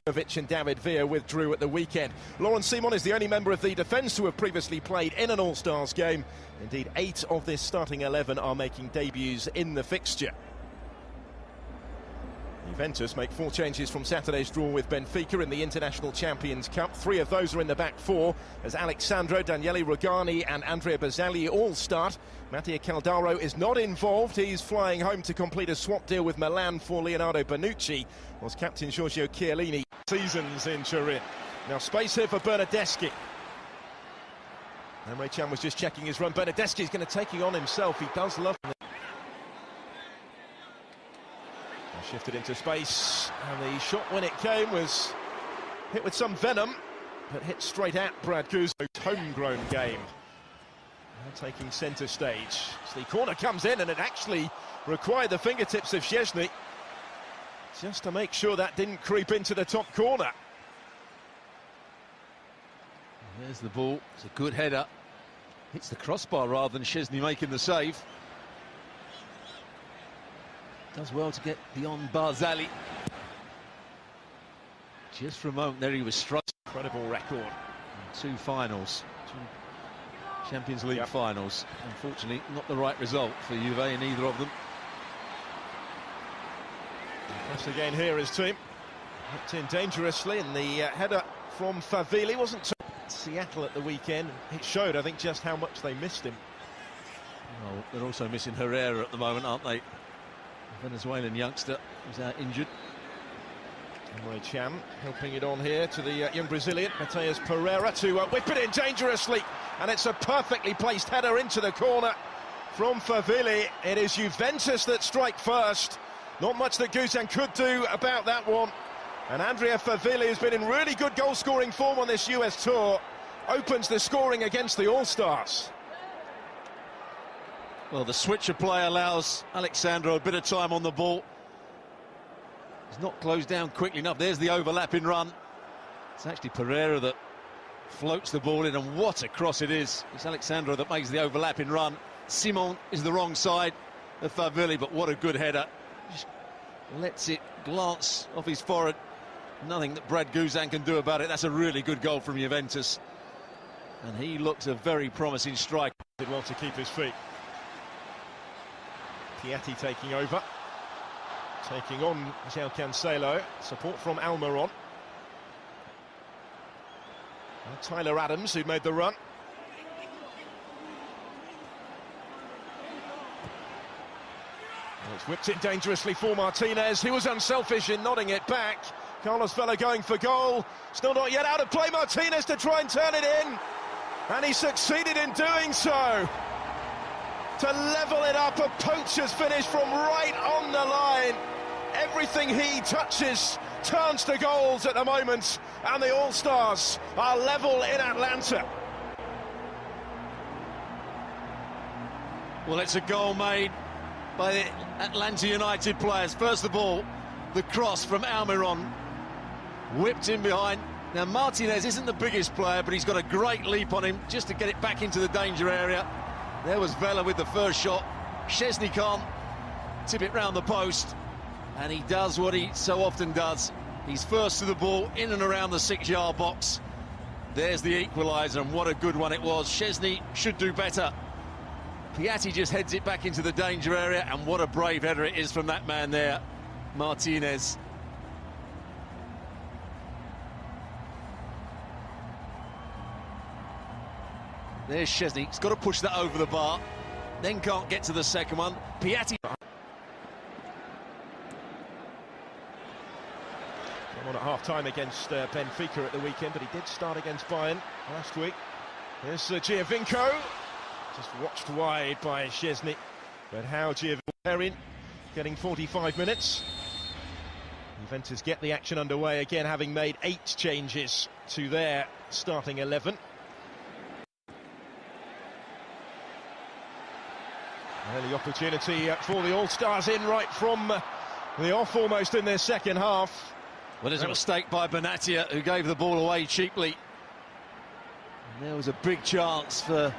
And David Villa withdrew at the weekend. Laurent Simon is the only member of the defence to have previously played in an All-Stars game. Indeed, 8 of this starting 11 are making debuts in the fixture. Juventus make 4 changes from Saturday's draw with Benfica in the International Champions Cup. 3 of those are in the back 4, as Alexandro, Daniele Rugani and Andrea Barzagli all start. Mattia Caldaro is not involved. He's flying home to complete a swap deal with Milan for Leonardo Bonucci, whilst captain Giorgio Chiellini seasons in Turin. Now space here for Bernardeschi. Emre Can was just checking his run. Bernardeschi's going to take it on himself. He does love it. Shifted into space, and the shot when it came was hit with some venom, but hit straight at Brad Guzan's homegrown game. Now taking centre stage. So the corner comes in, and it actually required the fingertips of Szczesny just to make sure that didn't creep into the top corner. There's the ball. It's a good header. Hits the crossbar rather than Szczesny making the save. Does well to get beyond Barzagli. Just for a moment there he was struck. Incredible record. 2 finals, 2 Champions League finals. Unfortunately, not the right result for Juve in either of them. Once again here his team. Hooked in dangerously, and the header from Favili wasn't to Seattle at the weekend. It showed, I think, just how much they missed him. Well, they're also missing Herrera at the moment, aren't they? Venezuelan youngster who's out injured. Emre Can helping it on here to the young Brazilian, Matheus Pereira, to whip it in dangerously. And it's a perfectly placed header into the corner from Favili. It is Juventus that strike first. Not much that Guzan could do about that one. And Andrea Favili has been in really good goal-scoring form on this US tour. Opens the scoring against the All-Stars. Well, the switcher play allows Alexandro a bit of time on the ball. He's not closed down quickly enough. There's the overlapping run. It's actually Pereira that floats the ball in, and what a cross it is. It's Alexandro that makes the overlapping run. Simon is the wrong side of Favili, but what a good header. Just lets it glance off his forehead. Nothing that Brad Guzan can do about it. That's a really good goal from Juventus. And he looks a very promising striker. Did well to keep his feet. Piatti taking over, taking on João Cancelo, support from Almiron. And Tyler Adams, who made the run. Well, it's whipped it dangerously for Martinez. He was unselfish in nodding it back. Carlos Vela going for goal, still not yet out of play. Martinez to try and turn it in, and he succeeded in doing so. To level it up, a poacher's finish from right on the line. Everything he touches turns to goals at the moment, and the All-Stars are level in Atlanta. Well, it's a goal made by the Atlanta United players. First of all, the cross from Almiron, whipped in behind. Now, Martinez isn't the biggest player, but he's got a great leap on him just to get it back into the danger area. There was Vela with the first shot. Szczesny can't tip it round the post, and he does what he so often does. He's first to the ball, in and around the 6-yard box. There's the equaliser, and what a good one it was. Szczesny should do better. Piatti just heads it back into the danger area, and what a brave header it is from that man there, Martinez. There's Szczesny. He's got to push that over the bar, then can't get to the second one. Piatti. On at half-time against Benfica at the weekend, but he did start against Bayern last week. Here's Giovinco, just watched wide by Szczesny. But how Giovinco getting 45 minutes. Juventus get the action underway again, having made 8 changes to their starting 11. Early opportunity for the All-Stars in right from the off almost in their second half. Well, there's a mistake by Benatia, who gave the ball away cheaply. And there was a big chance for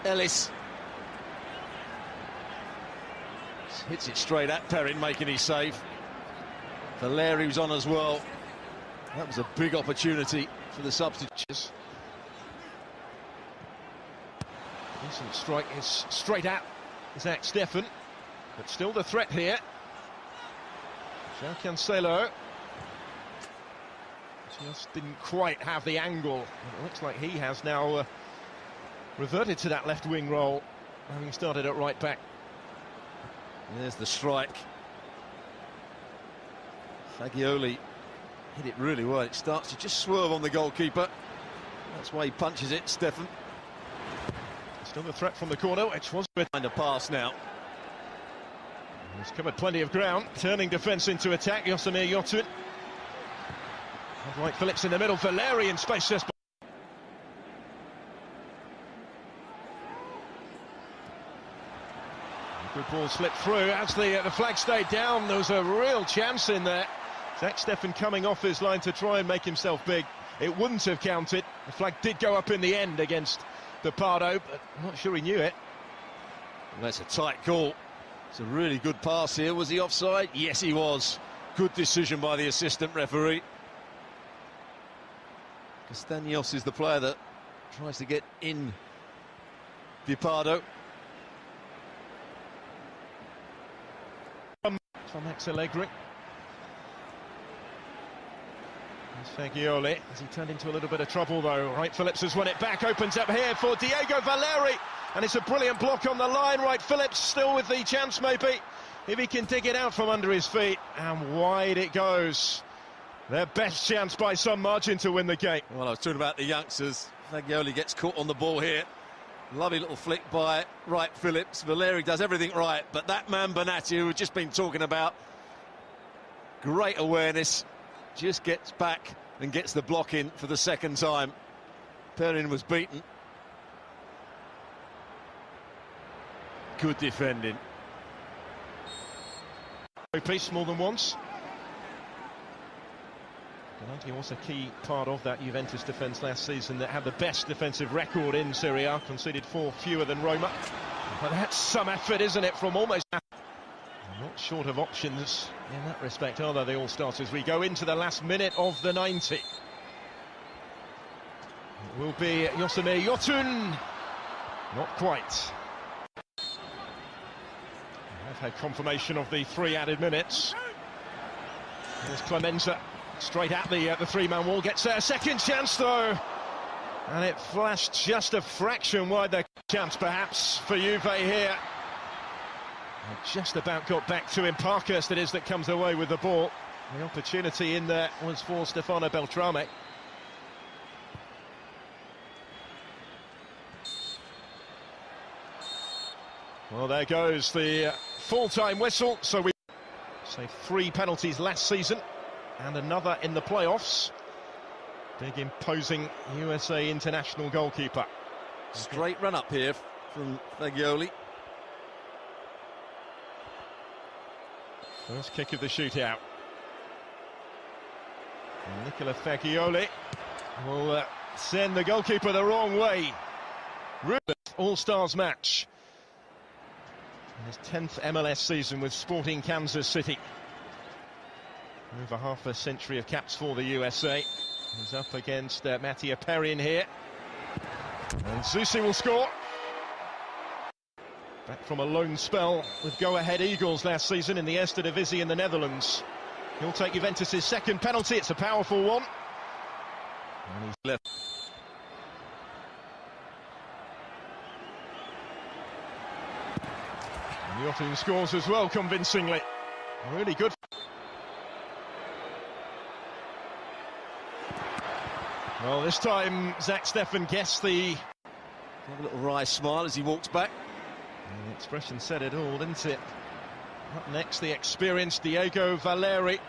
Ellis. Hits it straight at Perrin, making his save. Valeriu's on as well. That was a big opportunity for the substitutes. Decent strike is straight at Zach Steffen, but still the threat here. João Cancelo just didn't quite have the angle. It looks like he has now reverted to that left wing role, having started at right back. There's the strike. Fagioli hit it really well. It starts to just swerve on the goalkeeper. That's why he punches it, Steffen. Still the threat from the corner, which was behind a pass now. He's covered plenty of ground, turning defence into attack. Yosemir Yotun. Right, Phillips in the middle, Valeri in space just. Good ball slipped through as the flag stayed down. There was a real chance in there. Zach Steffen coming off his line to try and make himself big. It wouldn't have counted. The flag did go up in the end against Pardo, but I'm not sure he knew it. Well, that's a tight call. It's a really good pass here. Was he offside? Yes, he was. Good decision by the assistant referee. Castaños is the player that tries to get in Pardo. From Allegri. Fagioli, as he turned into a little bit of trouble though. Right, Phillips has won it back, opens up here for Diego Valeri, and it's a brilliant block on the line. Right, Phillips still with the chance maybe, if he can dig it out from under his feet, and wide it goes. Their best chance by some margin to win the game. Well, I was talking about the youngsters. Fagioli gets caught on the ball here. Lovely little flick by Wright Phillips. Valeri does everything right, but that man Bonatti, who we've just been talking about, great awareness, just gets back and gets the block in for the second time. Perrin was beaten. Good defending. Piece more than once. Bonatti was a key part of that Juventus defence last season that had the best defensive record in Serie A, conceded 4 fewer than Roma. But that's some effort, isn't it, from almost... Not short of options in that respect, are they, the All-Stars, as we go into the last minute of the 90. It will be Yosemir Yotun. Not quite. I've had confirmation of the 3 added minutes. There's Clemenza. Straight at the three-man wall, gets a second chance though, and it flashed just a fraction wide. The chance perhaps for Juve here. And just about got back to him. Parkhurst it is that comes away with the ball. The opportunity in there was for Stefano Beltrame. Well, there goes the full-time whistle. So we say 3 penalties last season and another in the playoffs. Big imposing USA international goalkeeper. Straight run up here from Fagioli. First kick of the shootout. And Nicola Fagioli will send the goalkeeper the wrong way. All-Stars match. In his 10th MLS season with Sporting Kansas City. Over half a century of caps for the USA. He's up against Mattia Perrin here. And Zusi will score. Back from a loan spell with go-ahead Eagles last season in the Eerste Divisie in the Netherlands. He'll take Juventus' second penalty. It's a powerful one. And he's left. And Yotun scores as well convincingly. Really good. Well, this time Zach Steffen guessed the... A little wry smile as he walks back. And the expression said it all, didn't it? Up next, the experienced Diego Valeri.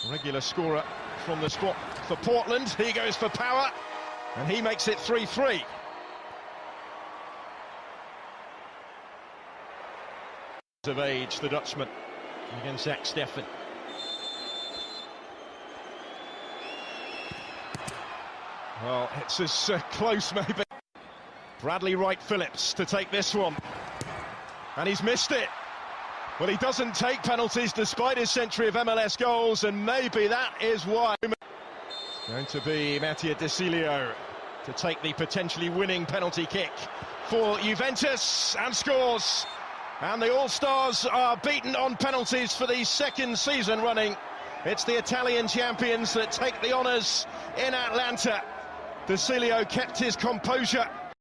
Regular scorer from the spot for Portland. He goes for power, and he makes it 3-3. Of age, the Dutchman, against Zach Steffen. Well, it's as close, maybe. Bradley Wright Phillips to take this one. And he's missed it. Well, he doesn't take penalties despite his century of MLS goals, and maybe that is why. Going to be Mattia De Cilio to take the potentially winning penalty kick for Juventus, and scores. And the All-Stars are beaten on penalties for the second season running. It's the Italian champions that take the honours in Atlanta. De Cilio kept his composure